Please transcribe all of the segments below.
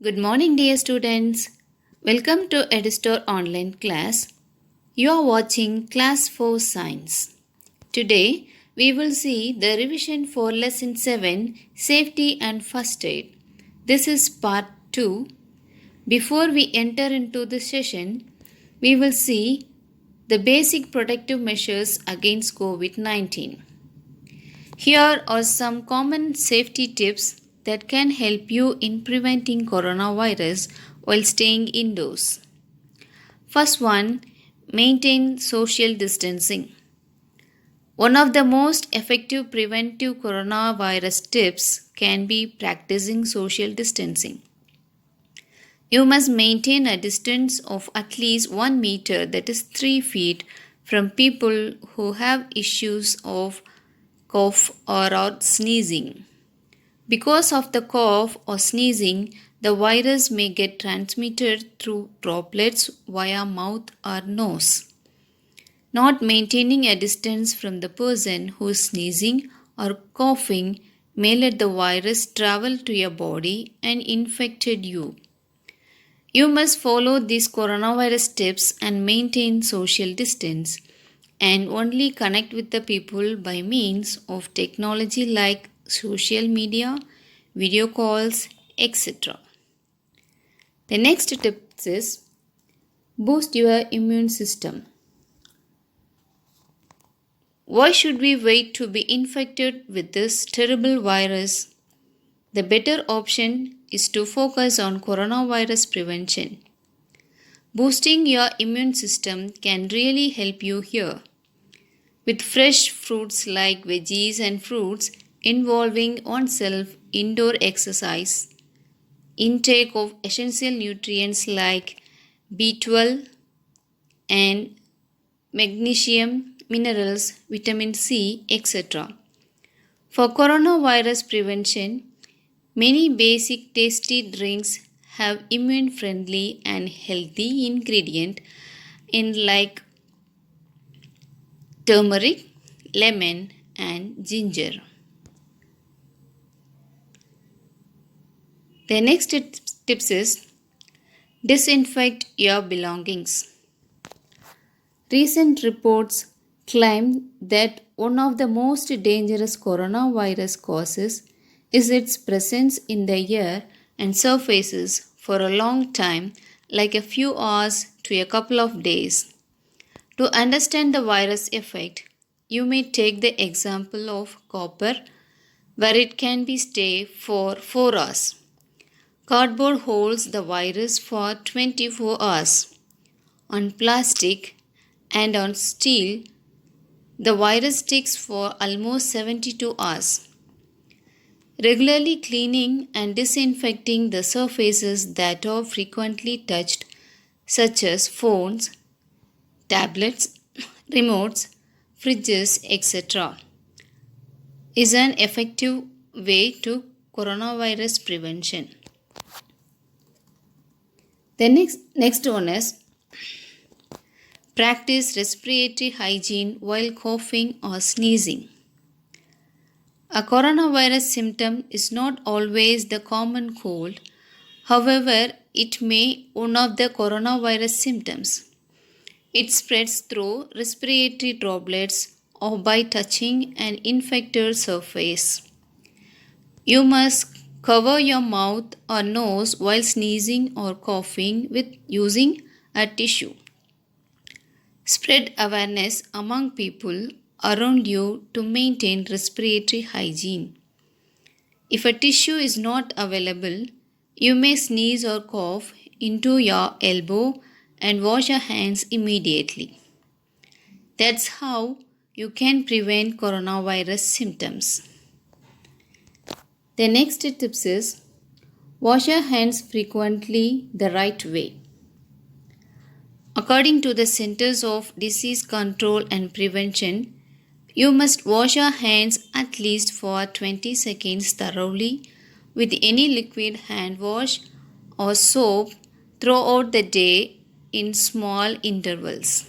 Good morning, dear students. Welcome to Edistore online class. You are watching Class 4 Science. Today, we will see the revision for Lesson 7 Safety and First Aid. This is Part 2. Before we enter into the session, we will see the basic protective measures against COVID-19. Here are some common safety tips that can help you in preventing coronavirus while staying indoors. First one, maintain social distancing. One of the most effective preventive coronavirus tips can be practicing social distancing. You must maintain a distance of at least 1 meter, that is 3 feet, from people who have issues of cough or sneezing. Because of the cough or sneezing, the virus may get transmitted through droplets via mouth or nose. Not maintaining a distance from the person who is sneezing or coughing may let the virus travel to your body and infected you. You must follow these coronavirus tips and maintain social distance and only connect with the people by means of technology like social media, video calls, etc. The next tip is boost your immune system. Why should we wait to be infected with this terrible virus? The better option is to focus on coronavirus prevention. Boosting your immune system can really help you here. With fresh fruits like veggies and fruits, involving oneself indoor exercise, intake of essential nutrients like B12 and magnesium, minerals, vitamin C, etc. For coronavirus prevention, many basic tasty drinks have immune friendly and healthy ingredient in like turmeric, lemon and ginger. The next tips is disinfect your belongings. Recent reports claim that one of the most dangerous coronavirus causes is its presence in the air and surfaces for a long time, like a few hours to a couple of days. To understand the virus effect, you may take the example of copper, where it can be stay for 4 hours. Cardboard holds the virus for 24 hours. On plastic and on steel, the virus sticks for almost 72 hours. Regularly cleaning and disinfecting the surfaces that are frequently touched, such as phones, tablets, remotes, fridges, etc., is an effective way to coronavirus prevention. The next one is practice respiratory hygiene while coughing or sneezing. A coronavirus symptom is not always the common cold. However, it may one of the coronavirus symptoms. It spreads through respiratory droplets or by touching an infected surface. You must cover your mouth or nose while sneezing or coughing with using a tissue. Spread awareness among people around you to maintain respiratory hygiene. If a tissue is not available, you may sneeze or cough into your elbow and wash your hands immediately. That's how you can prevent coronavirus symptoms. The next tip is wash your hands frequently the right way. According to the Centers of Disease Control and Prevention, you must wash your hands at least for 20 seconds thoroughly with any liquid hand wash or soap throughout the day in small intervals.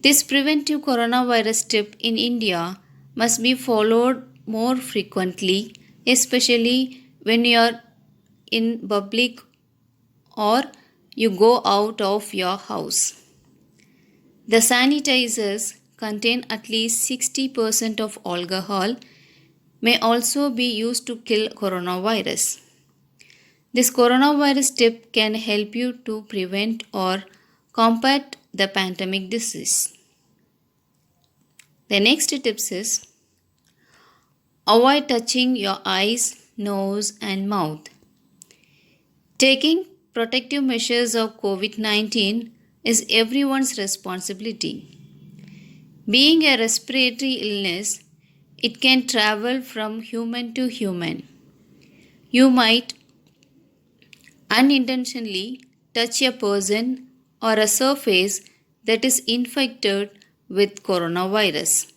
This preventive coronavirus tip in India must be followed more frequently, especially when you are in public or you go out of your house. The sanitizers contain at least 60% of alcohol, may also be used to kill coronavirus. This coronavirus tip can help you to prevent or combat the pandemic disease. The next tips is avoid touching your eyes, nose and mouth. Taking protective measures of COVID-19 is everyone's responsibility. Being a respiratory illness, it can travel from human to human. You might unintentionally touch a person or a surface that is infected with coronavirus,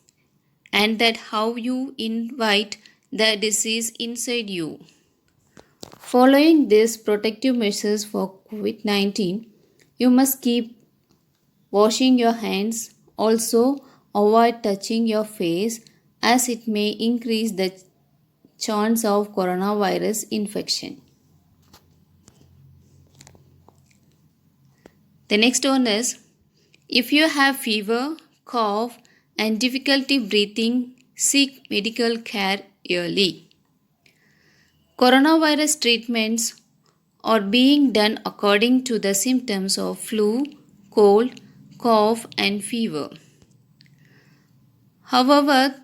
and that how you invite the disease inside you. Following these protective measures for COVID-19, you must keep washing your hands. Also, avoid touching your face as it may increase the chance of coronavirus infection. The next one is if you have fever, cough, and difficulty breathing, seek medical care early. Coronavirus treatments are being done according to the symptoms of flu, cold, cough, and fever. However,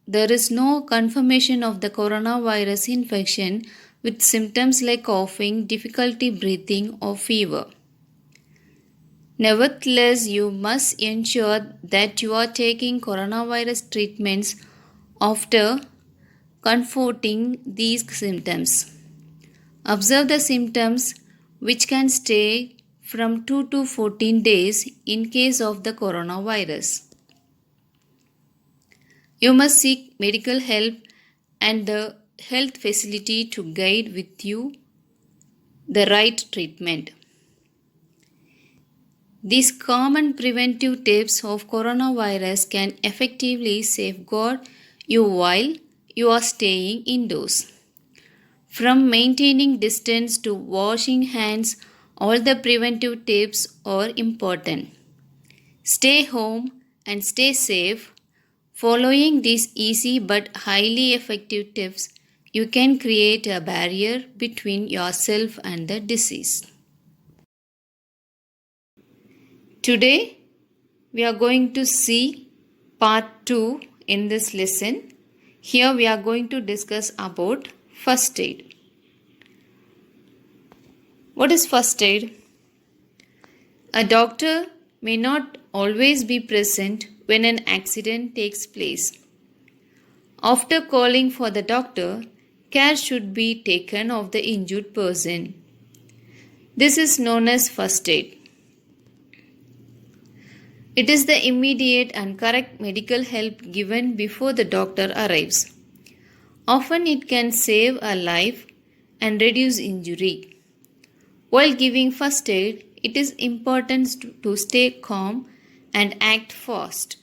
there is no confirmation of the coronavirus infection with symptoms like coughing, difficulty breathing, or fever. Nevertheless, you must ensure that you are taking coronavirus treatments after confronting these symptoms. Observe the symptoms, which can stay from 2 to 14 days in case of the coronavirus. You must seek medical help and the health facility to guide with you the right treatment. These common preventive tips of coronavirus can effectively safeguard you while you are staying indoors. From maintaining distance to washing hands, all the preventive tips are important. Stay home and stay safe. Following these easy but highly effective tips, you can create a barrier between yourself and the disease. Today, we are going to see part 2 in this lesson. Here we are going to discuss about first aid. What is first aid? A doctor may not always be present when an accident takes place. After calling for the doctor, care should be taken of the injured person. This is known as first aid. It is the immediate and correct medical help given before the doctor arrives. Often it can save a life and reduce injury. While giving first aid, it is important to stay calm and act fast.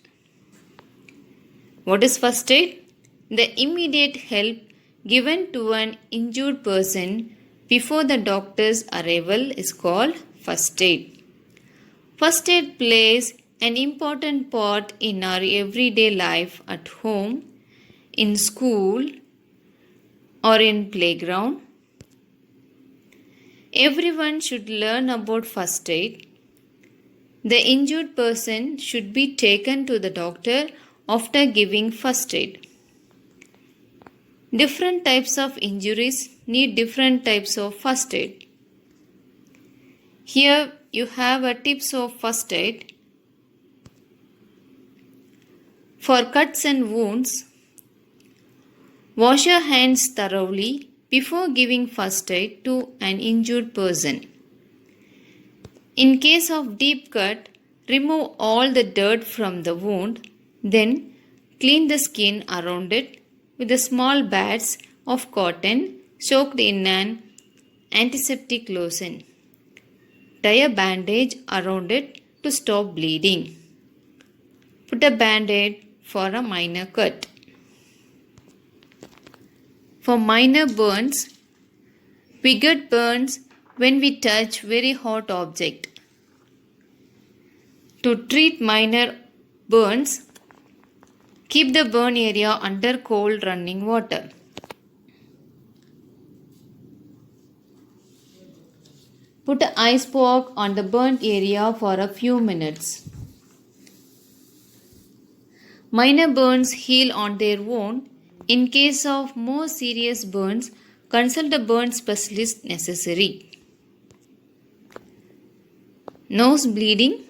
What is first aid? The immediate help given to an injured person before the doctor's arrival is called first aid. First aid plays an important part in our everyday life at home, in school, or in playground. Everyone should learn about first aid. The injured person should be taken to the doctor after giving first aid. Different types of injuries need different types of first aid. Here you have a tips of first aid. For cuts and wounds, wash your hands thoroughly before giving first aid to an injured person. In case of deep cut, remove all the dirt from the wound, then clean the skin around it with a small pads of cotton soaked in an antiseptic lotion. Tie a bandage around it to stop bleeding. Put a band-aid for a minor cut. For minor burns, We get burns when we touch very hot object. To treat minor burns, keep the burn area under cold running water. Put an ice pack on the burnt area for a few minutes. Minor burns heal on their own. In case of more serious burns, consult a burn specialist necessary. Nose bleeding.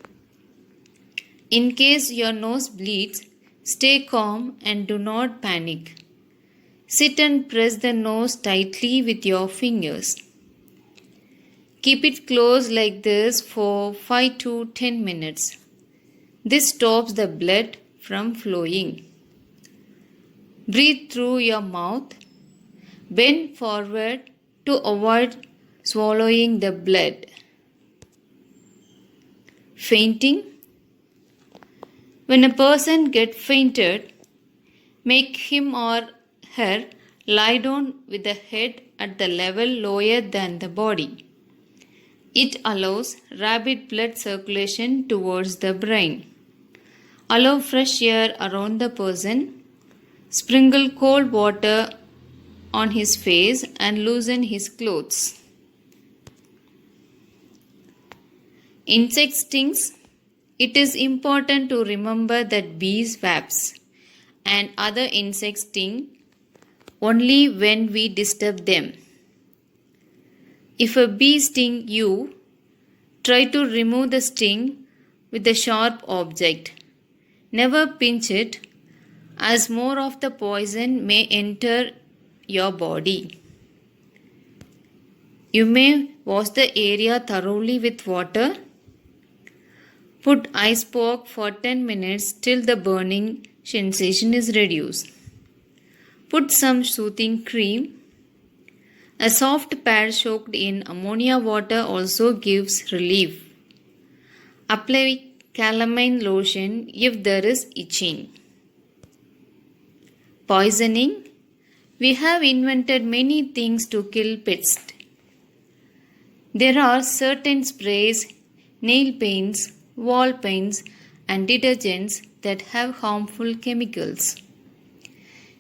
In case your nose bleeds, stay calm and do not panic. Sit and press the nose tightly with your fingers. Keep it closed like this for 5 to 10 minutes. This stops the blood from flowing. Breathe through your mouth. Bend forward to avoid swallowing the blood. Fainting. When a person gets fainted, make him or her lie down with the head at the level lower than the body. It allows rapid blood circulation towards the brain. Allow fresh air around the person. Sprinkle cold water on his face and loosen his clothes. Insect stings. It is important to remember that bees, wasps, and other insects sting only when we disturb them. If a bee stings you, try to remove the sting with a sharp object. Never pinch it, as more of the poison may enter your body. You may wash the area thoroughly with water. Put ice pack for 10 minutes till the burning sensation is reduced. Put some soothing cream. A soft pad soaked in ammonia water also gives relief. Apply calamine lotion if there is itching. Poisoning. We have invented many things to kill pests. There are certain sprays, nail paints, wall paints, and detergents that have harmful chemicals.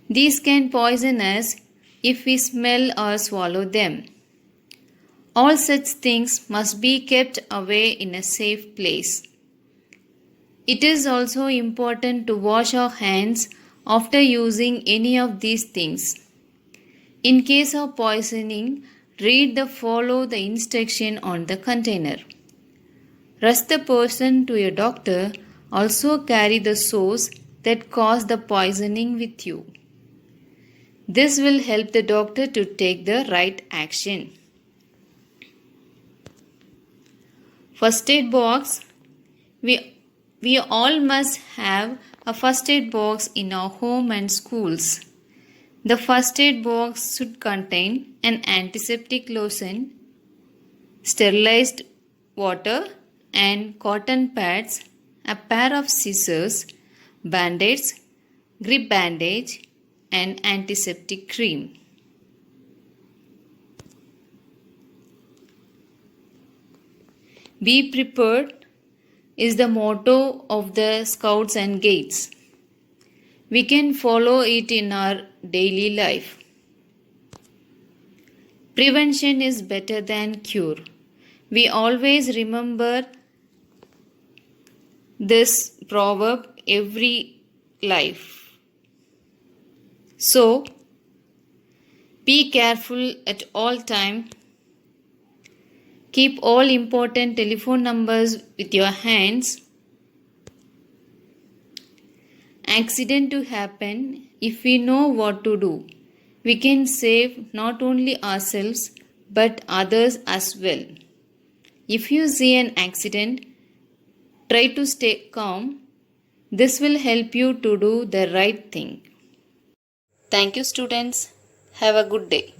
These can poison us if we smell or swallow them. All such things must be kept away in a safe place. It is also important to wash our hands after using any of these things. In case of poisoning, read the follow the instruction on the container. Rush the person to a doctor. Also carry the source that caused the poisoning with you. This will help the doctor to take the right action. First aid box. We all must have a first aid box in our home and schools. The first aid box should contain an antiseptic lotion, sterilized water and cotton pads, a pair of scissors, band-aids, grip bandage, and antiseptic cream. Be prepared is the motto of the Scouts and Guides. We can follow it in our daily life. Prevention is better than cure. We always remember this proverb every life. So, be careful at all time. Keep all important telephone numbers with your hands. Accident to happen, if we know what to do, we can save not only ourselves but others as well. If you see an accident, try to stay calm. This will help you to do the right thing. Thank you, students. Have a good day.